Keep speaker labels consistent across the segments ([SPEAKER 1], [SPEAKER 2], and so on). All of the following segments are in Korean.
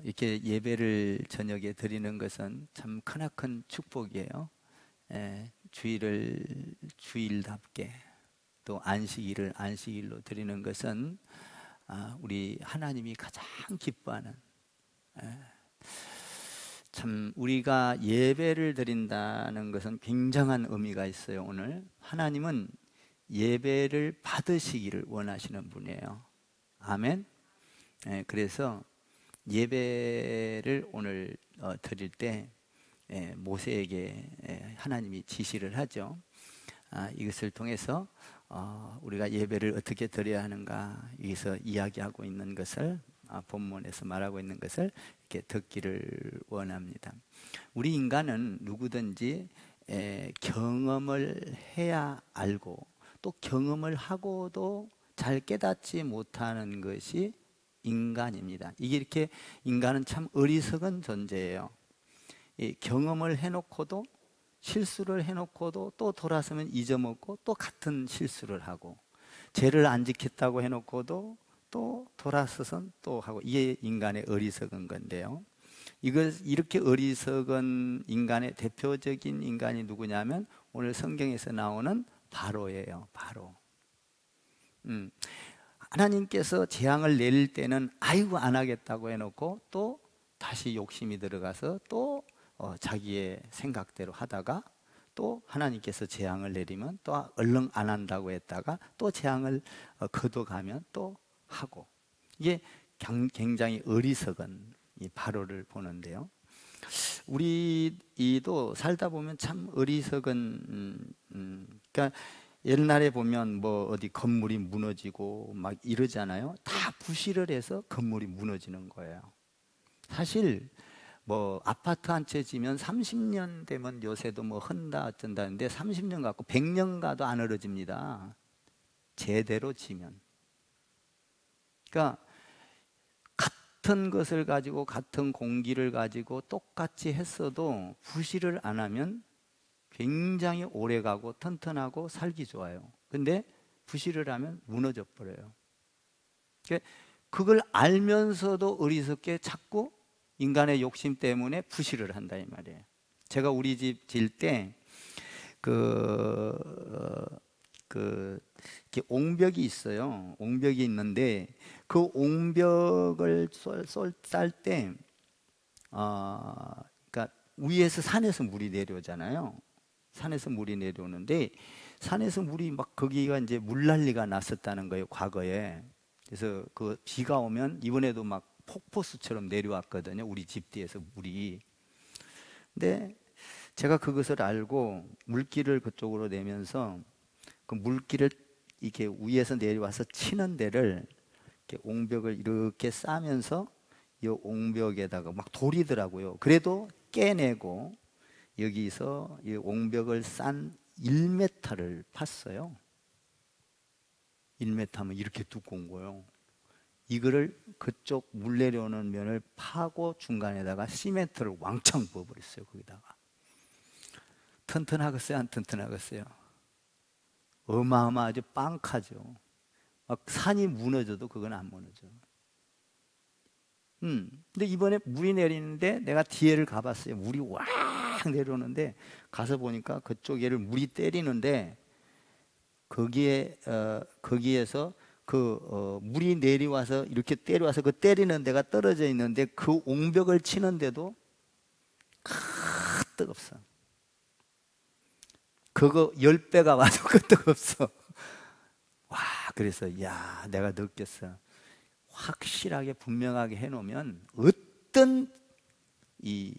[SPEAKER 1] 이렇게 예배를 저녁에 드리는 것은 참 크나큰 축복이에요. 주일답게 또 안식일을 안식일로 드리는 것은 우리 하나님이 가장 기뻐하는, 참 우리가 예배를 드린다는 것은 굉장한 의미가 있어요. 오늘 하나님은 예배를 받으시기를 원하시는 분이에요. 아멘. 그래서 예배를 오늘 드릴 때 모세에게 하나님이 지시를 하죠. 이것을 통해서 우리가 예배를 어떻게 드려야 하는가, 여기서 이야기하고 있는 것을, 본문에서 말하고 있는 것을 이렇게 듣기를 원합니다. 우리 인간은 누구든지 경험을 해야 알고, 또 경험을 하고도 잘 깨닫지 못하는 것이 인간입니다. 이게 이렇게, 인간은 참 어리석은 존재예요. 이 경험을 해놓고도, 실수를 해놓고도 또 돌아서면 잊어먹고 또 같은 실수를 하고, 죄를 안 지켰다고 해놓고도 또 돌아서선 또 하고, 이게 인간의 어리석은 건데요. 이렇게 어리석은 인간의 대표적인 인간이 누구냐면 오늘 성경에서 나오는 바로예요. 바로. 하나님께서 재앙을 내릴 때는 아이고 안 하겠다고 해놓고 또 다시 욕심이 들어가서 또 자기의 생각대로 하다가, 또 하나님께서 재앙을 내리면 또 얼른 안 한다고 했다가 또 재앙을 거둬가면 또 하고, 이게 굉장히 어리석은 이 바로를 보는데요. 우리도 살다 보면 참 어리석은, 그러니까 옛날에 보면 뭐 어디 건물이 무너지고 막 이러잖아요. 다 부실을 해서 건물이 무너지는 거예요. 사실 뭐 아파트 한 채 지면 30년 되면 요새도 뭐 헌다 어쩐다는데, 30년 갖고 100년 가도 안 어려집니다. 제대로 지면. 그러니까 같은 것을 가지고, 같은 공기를 가지고 똑같이 했어도 부실을 안 하면 굉장히 오래가고 튼튼하고 살기 좋아요. 근데 부실을 하면 무너져 버려요. 그걸 알면서도 어리석게 자꾸 인간의 욕심 때문에 부실을 한다 이 말이에요. 제가 우리 집 질 때 이렇게 옹벽이 있어요. 옹벽이 있는데 그 옹벽을 쌀 때, 그러니까 위에서 산에서 물이 내려오잖아요. 산에서 물이 내려오는데, 산에서 물이 막, 거기가 이제 물난리가 났었다는 거예요, 과거에. 그래서 그 비가 오면 이번에도 막 폭포수처럼 내려왔거든요, 우리 집 뒤에서 물이. 근데 제가 그것을 알고 물길을 그쪽으로 내면서 그 물길을 이렇게 위에서 내려와서 치는 데를 이렇게 옹벽을 이렇게 싸면서 이 옹벽에다가 막 돌이더라고요. 그래도 깨내고 여기서 이 옹벽을 싼 1m를 팠어요. 1m면 이렇게 두꺼운 거예요. 이거를 그쪽 물 내려오는 면을 파고 중간에다가 시멘트를 왕창 부어버렸어요. 거기다가. 튼튼하겠어요? 안 튼튼하겠어요? 어마어마하죠. 빵카죠. 막 산이 무너져도 그건 안 무너져. 근데 이번에 물이 내리는데 내가 뒤에를 가봤어요. 물이 왁 내려오는데 가서 보니까 그쪽에를 물이 때리는데, 거기에서 물이 내려와서 이렇게 때려와서 그 때리는 데가 떨어져 있는데 그 옹벽을 치는데도 뜨겁어. 그거 10배가 와도 그 뜨겁어. 와, 그래서 야, 내가 느꼈어. 확실하게 분명하게 해놓으면 어떤 이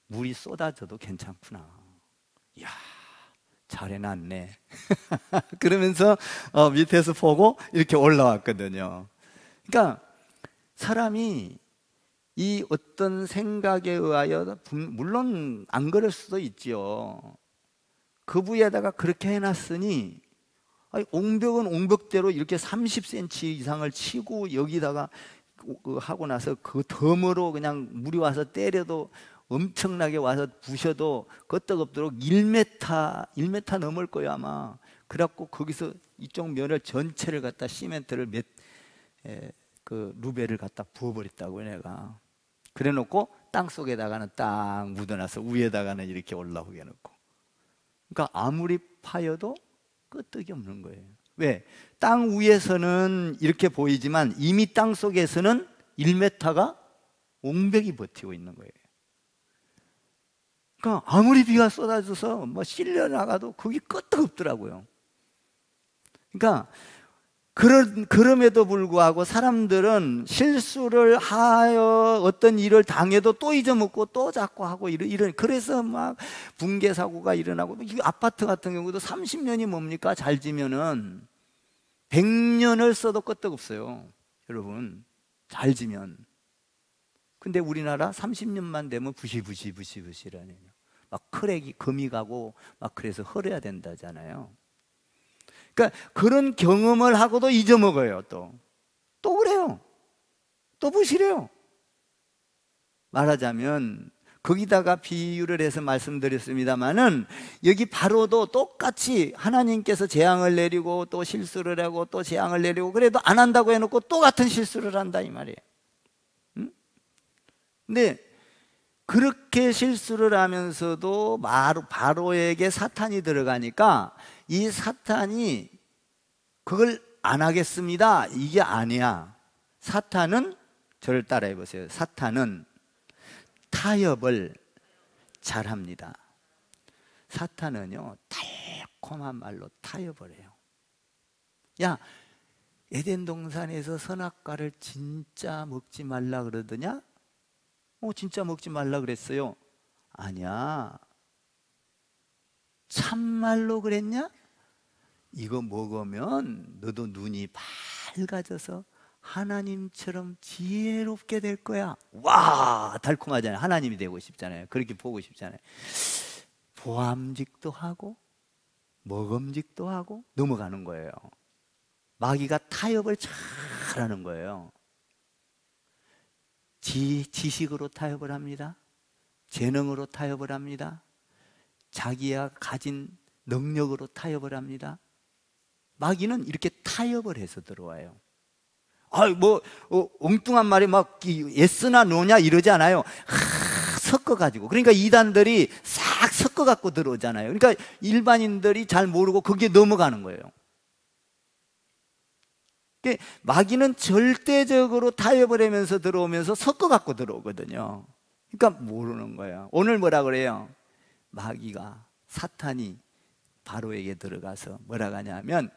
[SPEAKER 1] 물이 쏟아져도 괜찮구나. 야, 잘 해놨네. 그러면서 밑에서 보고 이렇게 올라왔거든요. 그러니까 사람이 이 어떤 생각에 의하여, 물론 안 그럴 수도 있지요. 그 부위에다가 그렇게 해놨으니, 옹벽은 옹벽대로 이렇게 30cm 이상을 치고 여기다가 하고 나서 그 덤으로 그냥 물이 와서 때려도, 엄청나게 와서 부셔도 끄떡없도록 1m 넘을 거예요 아마. 그래갖고 거기서 이쪽 면을 전체를 갖다 시멘트를 그 루베를 갖다 부어버렸다고요 내가. 그래 놓고 땅 속에다가는 딱 묻어놔서 위에다가는 이렇게 올라오게 해놓고. 그러니까 아무리 파여도 끄떡이 없는 거예요. 왜? 땅 위에서는 이렇게 보이지만 이미 땅 속에서는 1m가 옹벽이 버티고 있는 거예요. 그러니까 아무리 비가 쏟아져서 뭐 실려 나가도 거기 끄떡 없더라고요. 그러니까 그럼에도 불구하고 사람들은 실수를 하여 어떤 일을 당해도 또 잊어먹고 또 자꾸 하고 그래서 막 붕괴 사고가 일어나고. 이 아파트 같은 경우도 30년이 뭡니까? 잘 지면은 100년을 써도 끄떡없어요. 여러분, 잘 지면. 근데 우리나라 30년만 되면 부시부시라네요. 막 크랙이 금이 가고 막 그래서 헐어야 된다잖아요. 그러니까 그런 경험을 하고도 잊어먹어요. 또 그래요. 또 부실해요. 말하자면 거기다가 비유를 해서 말씀드렸습니다마는 여기 바로도 똑같이 하나님께서 재앙을 내리고 또 실수를 하고 또 재앙을 내리고 그래도 안 한다고 해놓고 또 같은 실수를 한다 이 말이에요. 근데 그렇게 실수를 하면서도 바로에게 사탄이 들어가니까 이 사탄이 그걸 안 하겠습니다 이게 아니야. 사탄은, 저를 따라해 보세요. 사탄은 타협을 잘합니다. 사탄은요 달콤한 말로 타협을 해요. 야, 에덴 동산에서 선악과를 진짜 먹지 말라 그러더냐? 진짜 먹지 말라 그랬어요. 아니야. 참말로 그랬냐? 이거 먹으면 너도 눈이 밝아져서 하나님처럼 지혜롭게 될 거야. 와, 달콤하잖아요. 하나님이 되고 싶잖아요. 그렇게 보고 싶잖아요. 보암직도 하고 먹음직도 하고 넘어가는 거예요. 마귀가 타협을 잘하는 거예요. 지식으로 타협을 합니다. 재능으로 타협을 합니다. 자기가 가진 능력으로 타협을 합니다. 마귀는 이렇게 타협을 해서 들어와요. 엉뚱한 말이 막 예스나 노냐 이러지 않아요. 섞어가지고. 그러니까 이단들이 싹 섞어갖고 들어오잖아요. 그러니까 일반인들이 잘 모르고 거기에 넘어가는 거예요. 마귀는 절대적으로 타협을 하면서 들어오면서 섞어갖고 들어오거든요. 그러니까 모르는 거예요. 오늘 뭐라 그래요? 마귀가, 사탄이 바로에게 들어가서 뭐라 하냐면,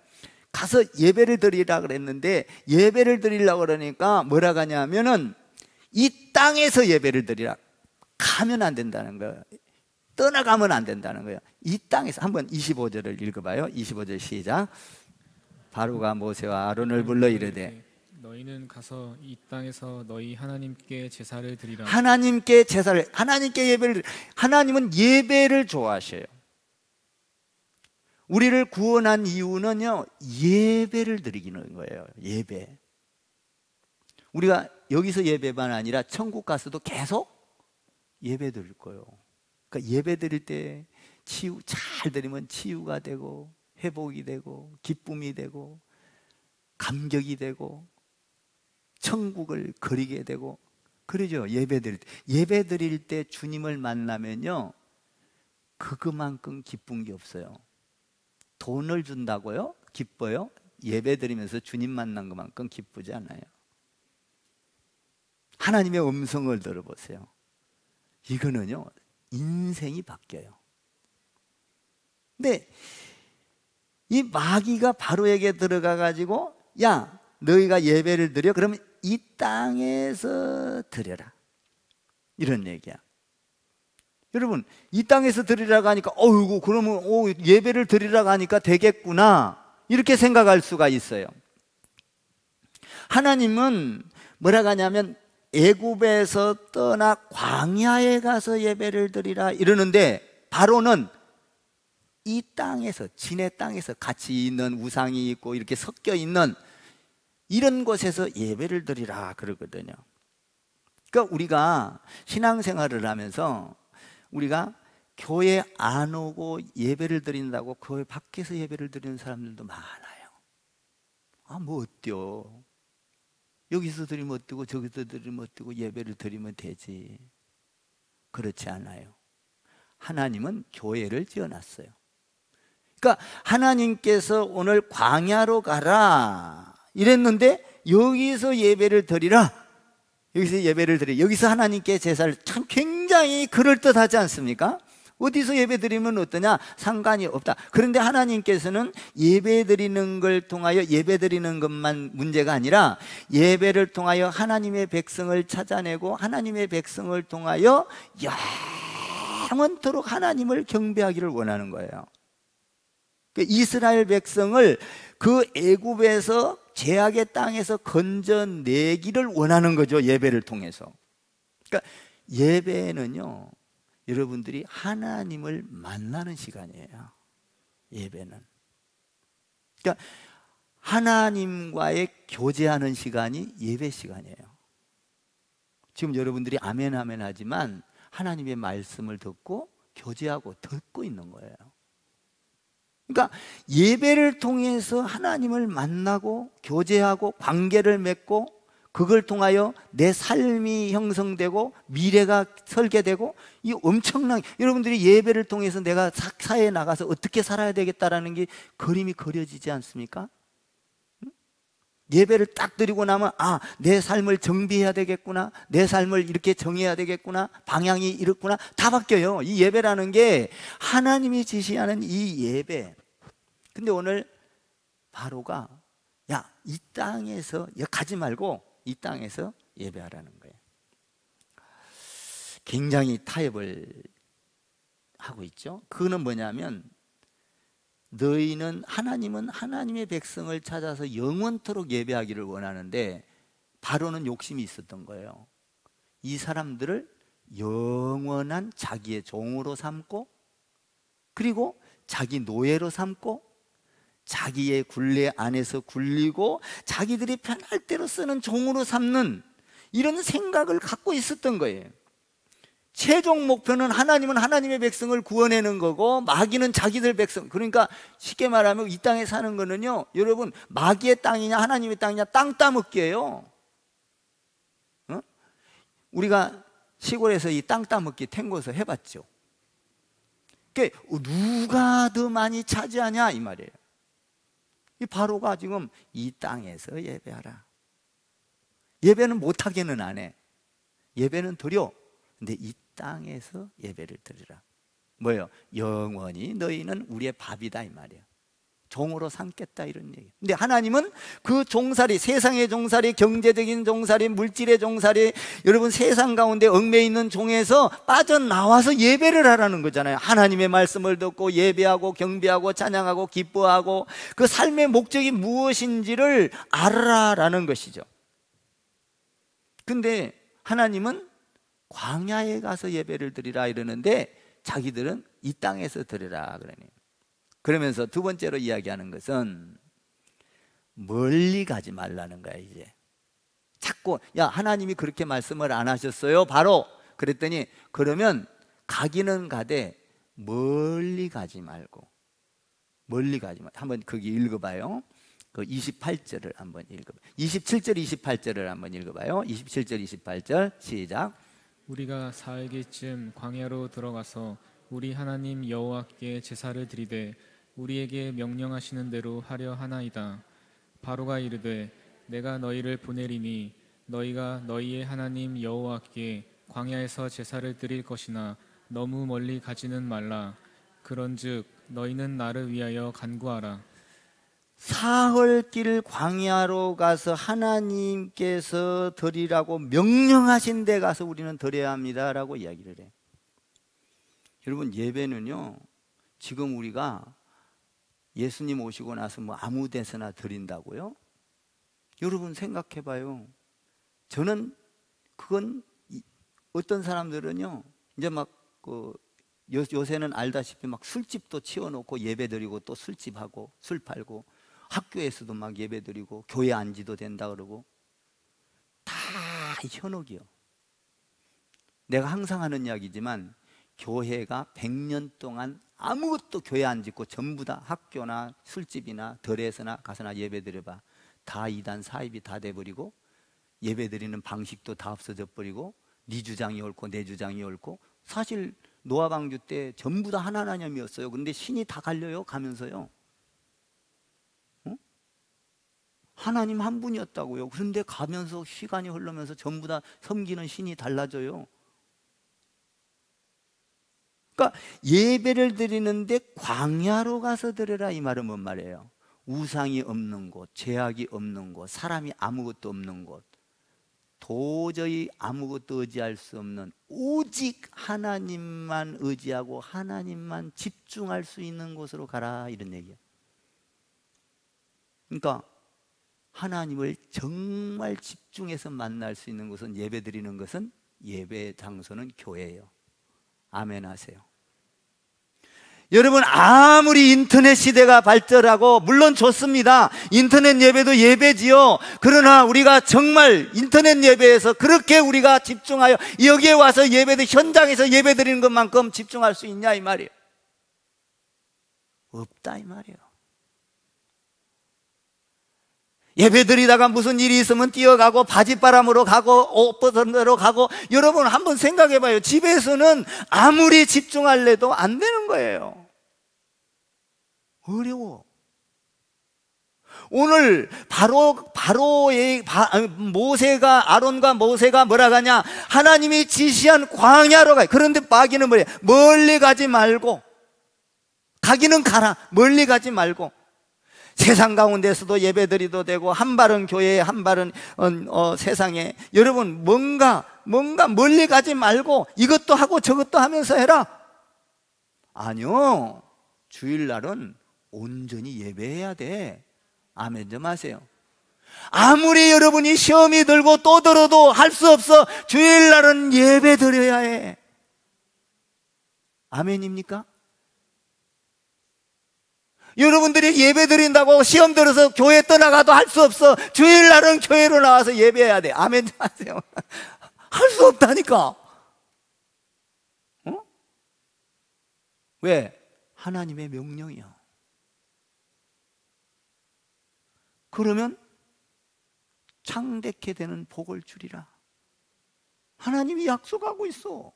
[SPEAKER 1] 가서 예배를 드리라 그랬는데 예배를 드리려고 그러니까 뭐라 하냐면은 이 땅에서 예배를 드리라. 가면 안 된다는 거예요. 떠나가면 안 된다는 거예요. 이 땅에서. 한번 25절을 읽어봐요. 25절 시작. 바로가 모세와 아론을 불러 이르되
[SPEAKER 2] 너희는 가서 이 땅에서 너희 하나님께 제사를 드리라.
[SPEAKER 1] 하나님께 제사를, 하나님께 예배를, 하나님은 예배를 좋아하셔요. 우리를 구원한 이유는요, 예배를 드리는 거예요. 예배. 우리가 여기서 예배만 아니라 천국 가서도 계속 예배 드릴 거예요. 그러니까 예배 드릴 때 잘 드리면 치유가 되고 회복이 되고 기쁨이 되고 감격이 되고 천국을 그리게 되고 그러죠. 예배 드릴 때 주님을 만나면요, 그것만큼 기쁜 게 없어요. 돈을 준다고요? 기뻐요? 예배 드리면서 주님 만난 것만큼 기쁘지 않아요. 하나님의 음성을 들어보세요. 이거는요, 인생이 바뀌어요. 근데 이 마귀가 바로에게 들어가 가지고, 야, 너희가 예배를 드려? 그러면 이 땅에서 드려라, 이런 얘기야. 여러분, 이 땅에서 드리라고 하니까 어이구, 그러면 예배를 드리라고 하니까 되겠구나, 이렇게 생각할 수가 있어요. 하나님은 뭐라고 하냐면 애굽에서 떠나 광야에 가서 예배를 드리라 이러는데, 바로는 이 땅에서, 진의 땅에서 같이 있는 우상이 있고 이렇게 섞여 있는 이런 곳에서 예배를 드리라 그러거든요. 그러니까 우리가 신앙생활을 하면서 우리가 교회 안 오고 예배를 드린다고 교회 밖에서 예배를 드리는 사람들도 많아요. 뭐 어때요? 여기서 드리면 어뜨고 저기서 드리면 어뜨고 예배를 드리면 되지. 그렇지 않아요. 하나님은 교회를 지어놨어요. 그러니까 하나님께서 오늘 광야로 가라 이랬는데 여기서 예배를 드리라. 여기서 예배를 드리. 여기서 하나님께 제사를, 참 굉장히 그럴듯하지 않습니까? 어디서 예배 드리면 어떠냐? 상관이 없다. 그런데 하나님께서는 예배 드리는 걸 통하여, 예배 드리는 것만 문제가 아니라 예배를 통하여 하나님의 백성을 찾아내고 하나님의 백성을 통하여 영원토록 하나님을 경배하기를 원하는 거예요. 이스라엘 백성을 그 애굽에서, 죄악의 땅에서 건져내기를 원하는 거죠. 예배를 통해서. 그러니까 예배는요, 여러분들이 하나님을 만나는 시간이에요. 예배는. 그러니까 하나님과의 교제하는 시간이 예배 시간이에요. 지금 여러분들이 아멘 아멘 하지만 하나님의 말씀을 듣고 교제하고 듣고 있는 거예요. 그러니까 예배를 통해서 하나님을 만나고 교제하고 관계를 맺고 그걸 통하여 내 삶이 형성되고 미래가 설계되고, 이 엄청난, 여러분들이 예배를 통해서 내가 사회에 나가서 어떻게 살아야 되겠다라는 게 그림이 그려지지 않습니까? 예배를 딱 드리고 나면 내 삶을 정비해야 되겠구나, 내 삶을 이렇게 정해야 되겠구나, 방향이 이렇구나, 다 바뀌어요. 이 예배라는 게 하나님이 지시하는 이 예배. 근데 오늘 바로가 이 땅에서 가지 말고 이 땅에서 예배하라는 거예요. 굉장히 타협을 하고 있죠. 그거는 뭐냐면, 하나님은 하나님의 백성을 찾아서 영원토록 예배하기를 원하는데 바로는 욕심이 있었던 거예요. 이 사람들을 영원한 자기의 종으로 삼고, 그리고 자기 노예로 삼고, 자기의 굴레 안에서 굴리고 자기들이 편할 대로 쓰는 종으로 삼는 이런 생각을 갖고 있었던 거예요. 최종 목표는 하나님은 하나님의 백성을 구원내는 거고 마귀는 자기들 백성. 그러니까 쉽게 말하면 이 땅에 사는 거는요, 여러분, 마귀의 땅이냐 하나님의 땅이냐 땅 따먹기예요. 우리가 시골에서 이 땅 따먹기 탱고에서 해봤죠. 그러니까 누가 더 많이 차지하냐 이 말이에요. 이 바로가 지금 이 땅에서 예배하라. 예배는 못하게는 안 해. 예배는 드려. 근데 이 땅에서 예배를 드리라. 뭐예요? 영원히 너희는 우리의 밥이다 이 말이에요. 종으로 삼겠다 이런 얘기. 근데 하나님은 그 종살이, 세상의 종살이, 경제적인 종살이, 물질의 종살이, 여러분 세상 가운데 얽매여 있는 종에서 빠져나와서 예배를 하라는 거잖아요. 하나님의 말씀을 듣고 예배하고 경배하고 찬양하고 기뻐하고 그 삶의 목적이 무엇인지를 알아라라는 것이죠. 근데 하나님은 광야에 가서 예배를 드리라 이러는데 자기들은 이 땅에서 드리라 그러네요. 그러면서 두 번째로 이야기하는 것은 멀리 가지 말라는 거야. 이제 자꾸 하나님이 그렇게 말씀을 안 하셨어요 바로. 그랬더니 그러면 가기는 가되 멀리 가지 말고. 멀리 가지 말고. 한번 거기 읽어봐요. 그 28절을 한번 읽어봐요. 27절 28절을 한번 읽어봐요. 27절 28절 시작.
[SPEAKER 2] 우리가 사흘기쯤 광야로 들어가서 우리 하나님 여호와께 제사를 드리되 우리에게 명령하시는 대로 하려 하나이다. 바로가 이르되 내가 너희를 보내리니 너희가 너희의 하나님 여호와께 광야에서 제사를 드릴 것이나 너무 멀리 가지는 말라. 그런즉 너희는 나를 위하여 간구하라.
[SPEAKER 1] 사흘길 광야로 가서 하나님께서 드리라고 명령하신 데 가서 우리는 드려야 합니다라고 이야기를 해. 여러분, 예배는요, 지금 우리가 예수님 오시고 나서 뭐 아무 데서나 드린다고요? 여러분 생각해 봐요. 저는 그건, 어떤 사람들은요 이제 막 요새는 알다시피 막 술집도 치워놓고 예배드리고 또 술집하고 술 팔고, 학교에서도 막 예배드리고 교회 안 지도 된다 그러고, 다 현혹이요. 내가 항상 하는 이야기지만 교회가 100년 동안 아무것도 교회 안 짓고 전부 다 학교나 술집이나 덜에서나 가서나 예배 드려봐. 다 이단 사입이 다 돼버리고 예배 드리는 방식도 다 없어져 버리고 네 주장이 옳고 내 주장이 옳고, 사실 노아 방주 때 전부 다 하나님이었어요. 그런데 신이 다 갈려요 가면서요. 하나님 한 분이었다고요. 그런데 가면서 시간이 흐르면서 전부 다 섬기는 신이 달라져요. 그러니까 예배를 드리는데 광야로 가서 드려라 이 말은 뭔 말이에요? 우상이 없는 곳, 죄악이 없는 곳, 사람이 아무것도 없는 곳, 도저히 아무것도 의지할 수 없는 오직 하나님만 의지하고 하나님만 집중할 수 있는 곳으로 가라, 이런 얘기예요. 그러니까 하나님을 정말 집중해서 만날 수 있는 곳은, 예배 드리는 것은, 예배 장소는 교회예요. 아멘 하세요. 여러분, 아무리 인터넷 시대가 발전하고 물론 좋습니다. 인터넷 예배도 예배지요. 그러나 우리가 정말 인터넷 예배에서 그렇게 우리가 집중하여 여기에 와서 현장에서 예배 드리는 것만큼 집중할 수 있냐 이 말이에요. 없다 이 말이에요. 예배 드리다가 무슨 일이 있으면 뛰어가고 바짓바람으로 가고 옷 벗은 대로 가고, 여러분 한번 생각해 봐요. 집에서는 아무리 집중할래도 안 되는 거예요. 어려워. 오늘 아론과 모세가 뭐라 가냐? 하나님이 지시한 광야로 가요. 그런데 마귀는 뭐래요? 멀리 가지 말고, 가기는 가라, 멀리 가지 말고. 세상 가운데서도 예배드리도 되고, 한 발은 교회에 한 발은 세상에. 여러분, 뭔가 멀리 가지 말고 이것도 하고 저것도 하면서 해라. 아니요, 주일날은 온전히 예배해야 돼. 아멘 좀 하세요. 아무리 여러분이 시험이 들고 또 들어도 할 수 없어. 주일날은 예배 드려야 해. 아멘입니까? 여러분들이 예배 드린다고 시험 들어서 교회 떠나가도 할 수 없어. 주일날은 교회로 나와서 예배해야 돼. 아멘 좀 하세요. 할 수 없다니까. 왜? 하나님의 명령이야. 그러면 창대케 되는 복을 주리라. 하나님이 약속하고 있어.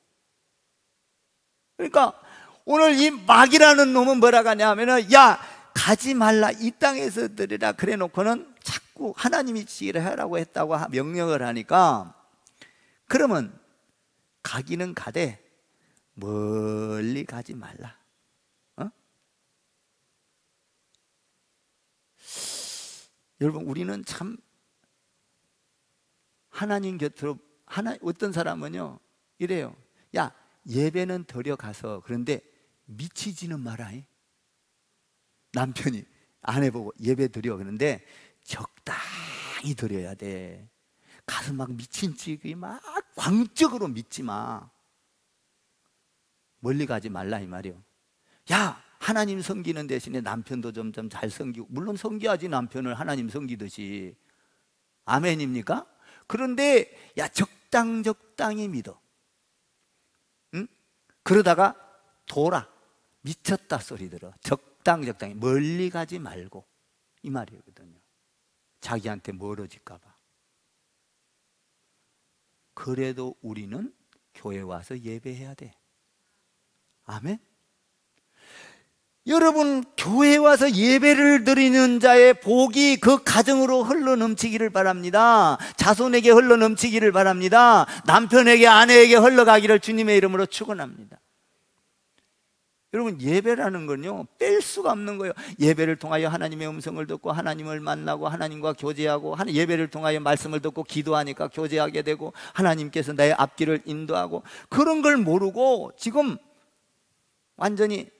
[SPEAKER 1] 그러니까 오늘 이 마귀라는 놈은 뭐라 하냐면은, 야, 가지 말라, 이 땅에서 드리라 그래 놓고는 자꾸 하나님이 지시를 하라고 했다고 명령을 하니까, 그러면 가기는 가되 멀리 가지 말라. 여러분, 우리는 참 하나님 곁으로, 어떤 사람은요 이래요. 야, 예배는 드려가서, 그런데 미치지는 마라. 남편이 아내 보고 예배 드려, 그런데 적당히 드려야 돼. 가서 막 미친 찌기 막 광적으로 믿지 마. 멀리 가지 말라 이 말이요. 야, 하나님 섬기는 대신에 남편도 점점 잘 섬기고, 물론 섬겨야지 남편을 하나님 섬기듯이. 아멘입니까? 그런데 야, 적당히 믿어. 응? 그러다가 돌아, 미쳤다 소리 들어. 적당히 멀리 가지 말고, 이 말이거든요. 자기한테 멀어질까 봐. 그래도 우리는 교회 와서 예배해야 돼. 아멘? 여러분, 교회 와서 예배를 드리는 자의 복이 그 가정으로 흘러넘치기를 바랍니다. 자손에게 흘러넘치기를 바랍니다. 남편에게, 아내에게 흘러가기를 주님의 이름으로 축원합니다. 여러분, 예배라는 건요 뺄 수가 없는 거예요. 예배를 통하여 하나님의 음성을 듣고 하나님을 만나고 하나님과 교제하고, 예배를 통하여 말씀을 듣고 기도하니까 교제하게 되고, 하나님께서 나의 앞길을 인도하고, 그런 걸 모르고 지금 완전히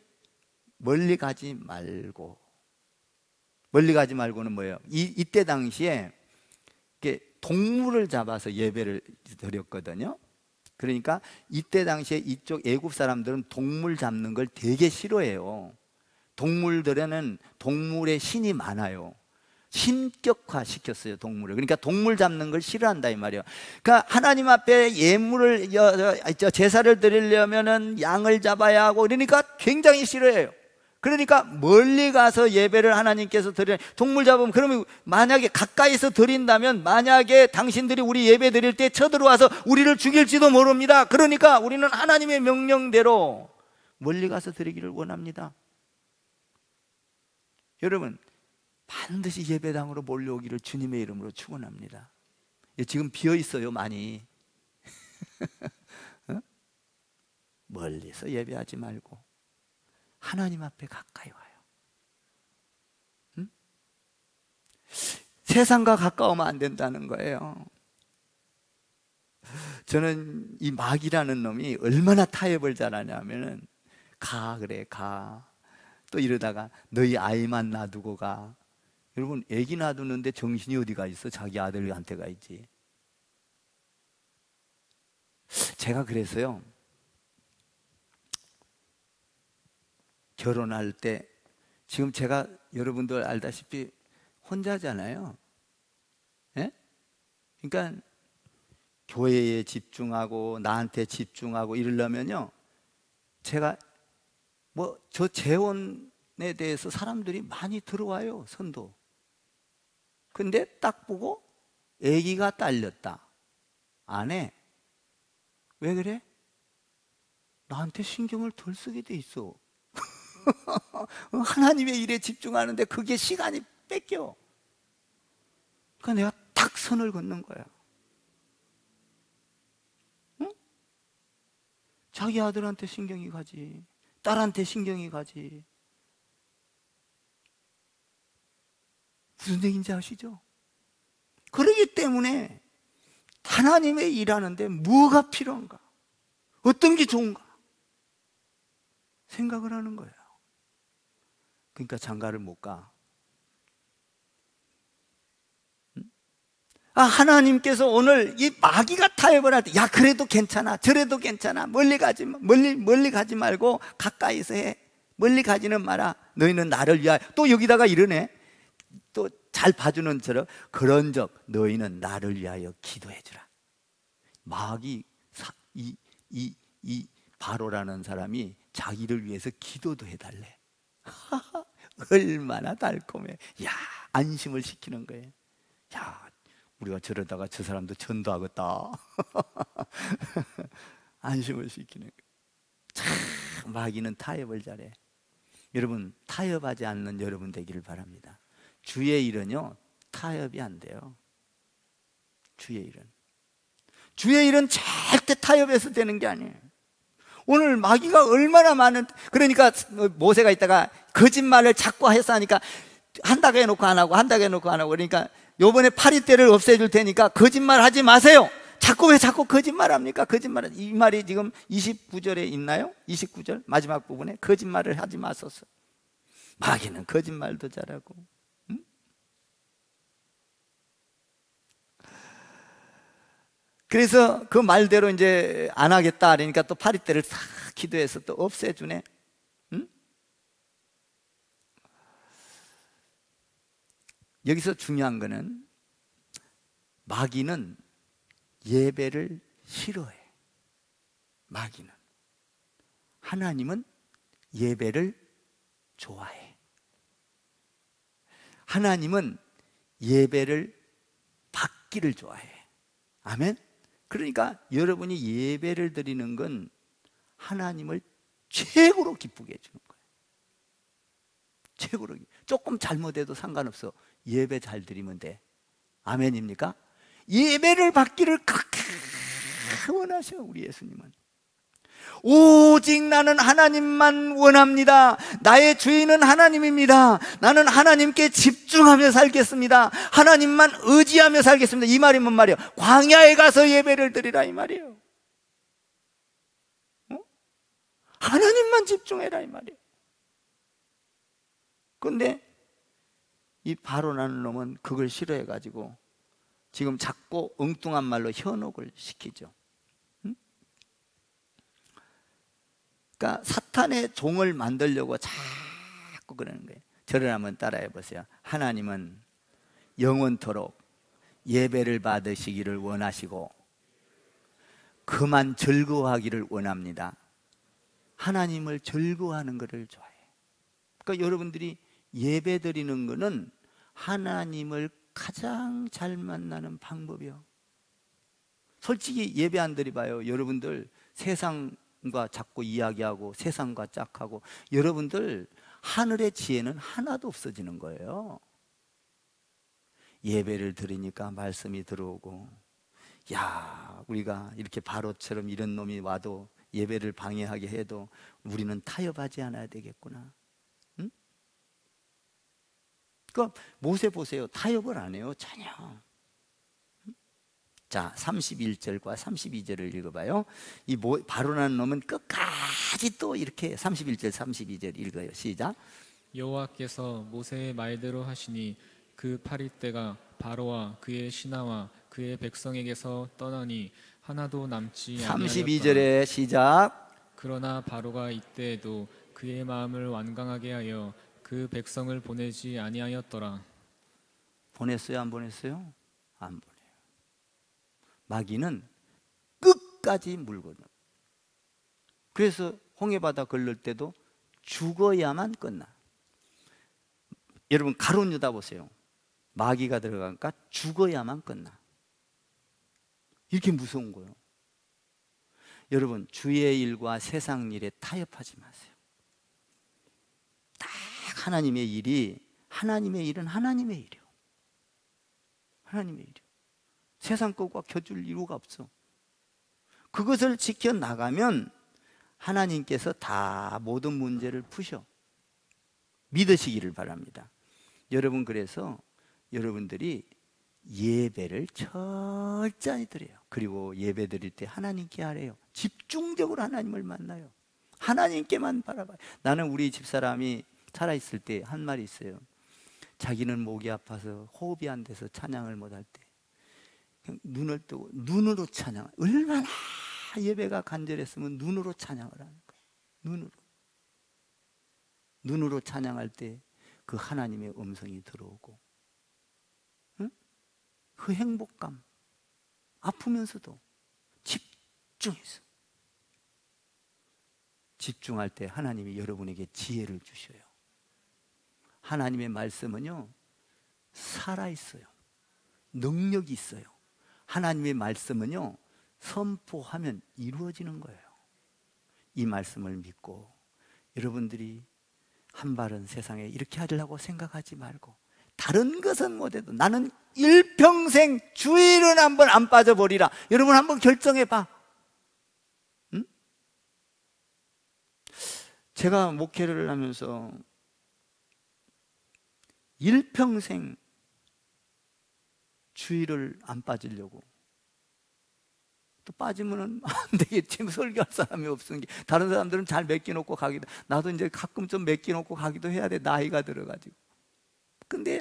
[SPEAKER 1] 멀리 가지 말고. 멀리 가지 말고는 뭐예요? 이때 당시에 동물을 잡아서 예배를 드렸거든요. 그러니까 이때 당시에 이쪽 애굽 사람들은 동물 잡는 걸 되게 싫어해요. 동물들에는 동물의 신이 많아요. 신격화 시켰어요, 동물을. 그러니까 동물 잡는 걸 싫어한다 이 말이에요. 그러니까 하나님 앞에 예물을, 제사를 드리려면은 양을 잡아야 하고, 그러니까 굉장히 싫어해요. 그러니까 멀리 가서 예배를 하나님께서 드리는, 동물 잡으면, 그러면 만약에 가까이서 드린다면 만약에 당신들이 우리 예배 드릴 때 쳐들어와서 우리를 죽일지도 모릅니다. 그러니까 우리는 하나님의 명령대로 멀리 가서 드리기를 원합니다. 여러분, 반드시 예배당으로 몰려오기를 주님의 이름으로 축원합니다. 지금 비어 있어요, 많이. 어? 멀리서 예배하지 말고 하나님 앞에 가까이 와요. 응? 세상과 가까우면 안 된다는 거예요. 저는 이 마귀라는 놈이 얼마나 타협을 잘하냐면은, 가, 그래, 가. 또 이러다가 너희 아이만 놔두고 가. 여러분, 애기 놔두는데 정신이 어디가 있어? 자기 아들한테 가 있지. 제가 그래서요, 결혼할 때, 지금 제가 여러분들 알다시피 혼자잖아요. 예? 그러니까 교회에 집중하고 나한테 집중하고 이러려면요, 제가 뭐 저 재혼에 대해서 사람들이 많이 들어와요, 선도. 근데 딱 보고 아기가 딸렸다, 안 해. 왜 그래? 나한테 신경을 덜 쓰게 돼 있어. 하나님의 일에 집중하는데 그게 시간이 뺏겨. 그러니까 내가 딱 선을 긋는 거야. 응? 자기 아들한테 신경이 가지, 딸한테 신경이 가지. 무슨 얘기인지 아시죠? 그러기 때문에 하나님의 일하는데 뭐가 필요한가, 어떤 게 좋은가 생각을 하는 거예요. 그러니까 장가를 못 가. 하나님께서 오늘 이 마귀가 타협을 할 때, 야, 그래도 괜찮아, 저래도 괜찮아, 멀리 가지 마, 멀리 가지 말고 가까이서 해. 멀리 가지는 마라. 너희는 나를 위하여. 또 여기다가 이러네. 또 잘 봐주는 처럼, 그런즉 너희는 나를 위하여 기도해주라. 마귀, 이 바로라는 사람이 자기를 위해서 기도도 해달래. 얼마나 달콤해. 야, 안심을 시키는 거예요. 야, 우리가 저러다가 저 사람도 전도하겠다. 안심을 시키는 거예요. 참, 마귀는 타협을 잘해. 여러분, 타협하지 않는 여러분 되기를 바랍니다. 주의 일은요, 타협이 안 돼요. 주의 일은 절대 타협해서 되는 게 아니에요. 오늘 마귀가 얼마나 많은, 그러니까 모세가 있다가 거짓말을 자꾸 해서 하니까, 한다고 해놓고 안 하고, 한다고 해놓고 안 하고, 그러니까 요번에 파리떼를 없애줄 테니까 거짓말 하지 마세요. 왜 자꾸 거짓말 합니까? 거짓말, 이 말이 지금 29절에 있나요? 29절 마지막 부분에 거짓말을 하지 마소서. 마귀는 거짓말도 잘하고. 응? 그래서 그 말대로 이제 안 하겠다 그러니까 또 파리떼를 싹 기도해서 또 없애주네. 응? 여기서 중요한 거는, 마귀는 예배를 싫어해. 마귀는. 하나님은 예배를 좋아해. 하나님은 예배를 받기를 좋아해. 아멘. 그러니까 여러분이 예배를 드리는 건 하나님을 최고로 기쁘게 해주는 거예요. 최고로. 조금 잘못해도 상관없어. 예배 잘 드리면 돼. 아멘입니까? 예배를 받기를 그렇게 원하셔, 우리 예수님은. 오직 나는 하나님만 원합니다. 나의 주인은 하나님입니다. 나는 하나님께 집중하며 살겠습니다. 하나님만 의지하며 살겠습니다. 이 말이 뭔 말이에요? 광야에 가서 예배를 드리라, 이 말이에요. 하나님만 집중해라, 이 말이에요. 그런데 이 바로라는 놈은 그걸 싫어해가지고 지금 자꾸 엉뚱한 말로 현혹을 시키죠. 그러니까 사탄의 종을 만들려고 자꾸 그러는 거예요. 저를 한번 따라해 보세요. 하나님은 영원토록 예배를 받으시기를 원하시고 그만 즐거워하기를 원합니다. 하나님을 즐거워하는 것을 좋아해요. 그러니까 여러분들이 예배 드리는 거는 하나님을 가장 잘 만나는 방법이요. 솔직히 예배 안 드려봐요. 여러분들 세상과 자꾸 이야기하고 세상과 짝하고 여러분들 하늘의 지혜는 하나도 없어지는 거예요. 예배를 드리니까 말씀이 들어오고, 야, 우리가 이렇게 바로처럼 이런 놈이 와도 예배를 방해하게 해도 우리는 타협하지 않아야 되겠구나. 응? 그러니까 모세 보세요. 타협을 안 해요. 전혀. 자, 31절과 32절을 읽어봐요. 이 바로라는 놈은 끝까지 또 이렇게 31절, 32절 읽어요. 시작.
[SPEAKER 2] 여호와께서 모세의 말대로 하시니 그 8일대가 바로와 그의 신하와 그의 백성에게서 떠나니 하나도 남지 아니하였더라.
[SPEAKER 1] 32절에 시작.
[SPEAKER 2] 그러나 바로가 이때에도 그의 마음을 완강하게 하여 그 백성을 보내지 아니하였더라.
[SPEAKER 1] 보냈어요? 안 보냈어요? 안 보내요. 마귀는 끝까지 물거든. 그래서 홍해바다 걸릴 때도 죽어야만 끝나. 여러분 가룟 유다 보세요. 마귀가 들어가니까 죽어야만 끝나. 이렇게 무서운 거예요. 여러분 주의 일과 세상 일에 타협하지 마세요. 딱 하나님의 일은 하나님의 일이요. 하나님의 일이요. 세상 것과 켜줄 이유가 없어. 그것을 지켜나가면 하나님께서 다 모든 문제를 푸셔. 믿으시기를 바랍니다. 여러분 그래서 여러분들이 예배를 철저히 드려요. 그리고 예배 드릴 때 하나님께 하래요. 집중적으로 하나님을 만나요. 하나님께만 바라봐요. 나는 우리 집사람이 살아있을 때 한 말이 있어요. 자기는 목이 아파서 호흡이 안 돼서 찬양을 못할 때 그냥 눈을 뜨고 눈으로 찬양. 얼마나 예배가 간절했으면 눈으로 찬양을 하는 거예요. 눈으로 찬양할 때 그 하나님의 음성이 들어오고, 응? 그 행복감, 아프면서도 집중해서 집중할 때 하나님이 여러분에게 지혜를 주셔요. 하나님의 말씀은요 살아있어요. 능력이 있어요. 하나님의 말씀은요 선포하면 이루어지는 거예요. 이 말씀을 믿고 여러분들이 한 발은 세상에 이렇게 하려고 생각하지 말고, 다른 것은 못해도 나는 일평생 주일은 한번 안 빠져버리라. 여러분 한번 결정해봐. 응? 제가 목회를 하면서 일평생 주일을 안 빠지려고, 또 빠지면 안 되겠지. 설교할 사람이 없으니까. 다른 사람들은 잘 맡겨놓고 가기도, 나도 이제 가끔 좀 맡겨놓고 가기도 해야 돼. 나이가 들어가지고. 근데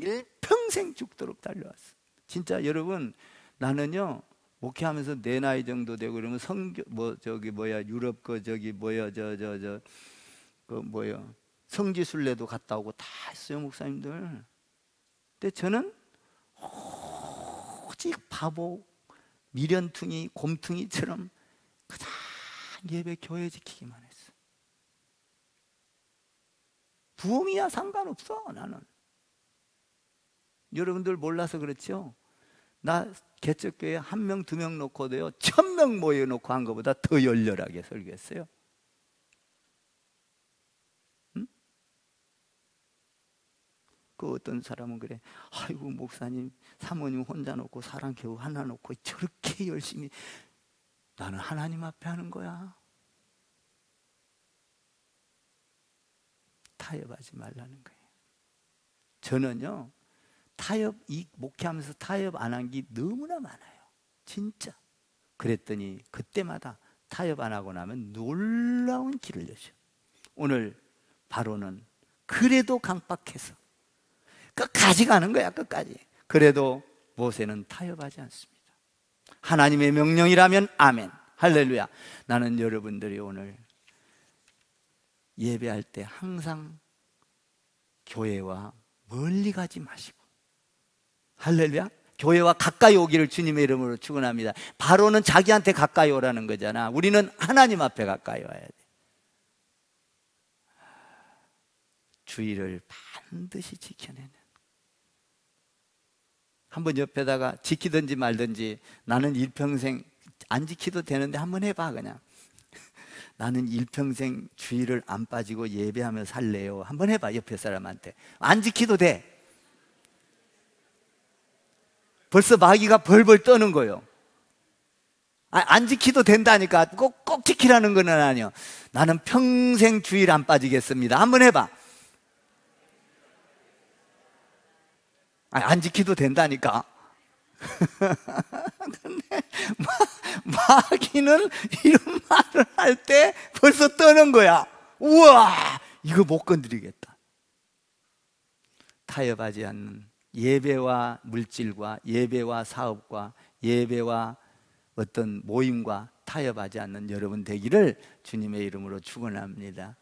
[SPEAKER 1] 일평생 죽도록 달려왔어. 진짜 여러분, 나는요 목회하면서 내 나이 정도 되고 그러면 유럽 성지순례도 갔다 오고 다 했어요, 목사님들. 근데 저는 오직 바보 미련퉁이 곰퉁이처럼 그냥 예배 교회 지키기만 했어. 부흥이야 상관없어. 나는 여러분들 몰라서 그렇죠. 나 개척교회 1명 2명 놓고도요 1000명 모여놓고 한 것보다 더 열렬하게 설교했어요. 응? 그 어떤 사람은 그래, 아이고 목사님 사모님 혼자 놓고 사람 겨우 하나 놓고 저렇게 열심히. 나는 하나님 앞에 하는 거야. 타협하지 말라는 거예요. 저는요 이 목회하면서 타협 안 한 게 너무나 많아요. 진짜. 그랬더니 그때마다 타협 안 하고 나면 놀라운 길을 여셔. 오늘 바로는 그래도 강박해서 끝까지 가는 거야. 끝까지. 그래도 모세는 타협하지 않습니다. 하나님의 명령이라면 아멘. 할렐루야. 나는 여러분들이 오늘 예배할 때 항상 교회와 멀리 가지 마시고, 할렐루야, 교회와 가까이 오기를 주님의 이름으로 축원합니다. 바로는 자기한테 가까이 오라는 거잖아. 우리는 하나님 앞에 가까이 와야 돼. 주의를 반드시 지켜내는. 한번 옆에다가 지키든지 말든지, 나는 일평생 안 지키도 되는데 한번 해봐. 그냥 나는 일평생 주의를 안 빠지고 예배하며 살래요. 한번 해봐. 옆에 사람한테. 안 지키도 돼. 벌써 마귀가 벌벌 떠는 거예요. 안 지키도 된다니까. 꼭 지키라는 건 아니요. 나는 평생 주의를 안 빠지겠습니다. 한번 해봐. 안 지키도 된다니까. 근데 마귀는 이런 말을 할 때 벌써 떠는 거야. 우와, 이거 못 건드리겠다. 타협하지 않는 예배와 물질과 예배와 사업과 예배와 어떤 모임과 타협하지 않는 여러분 되기를 주님의 이름으로 축원합니다.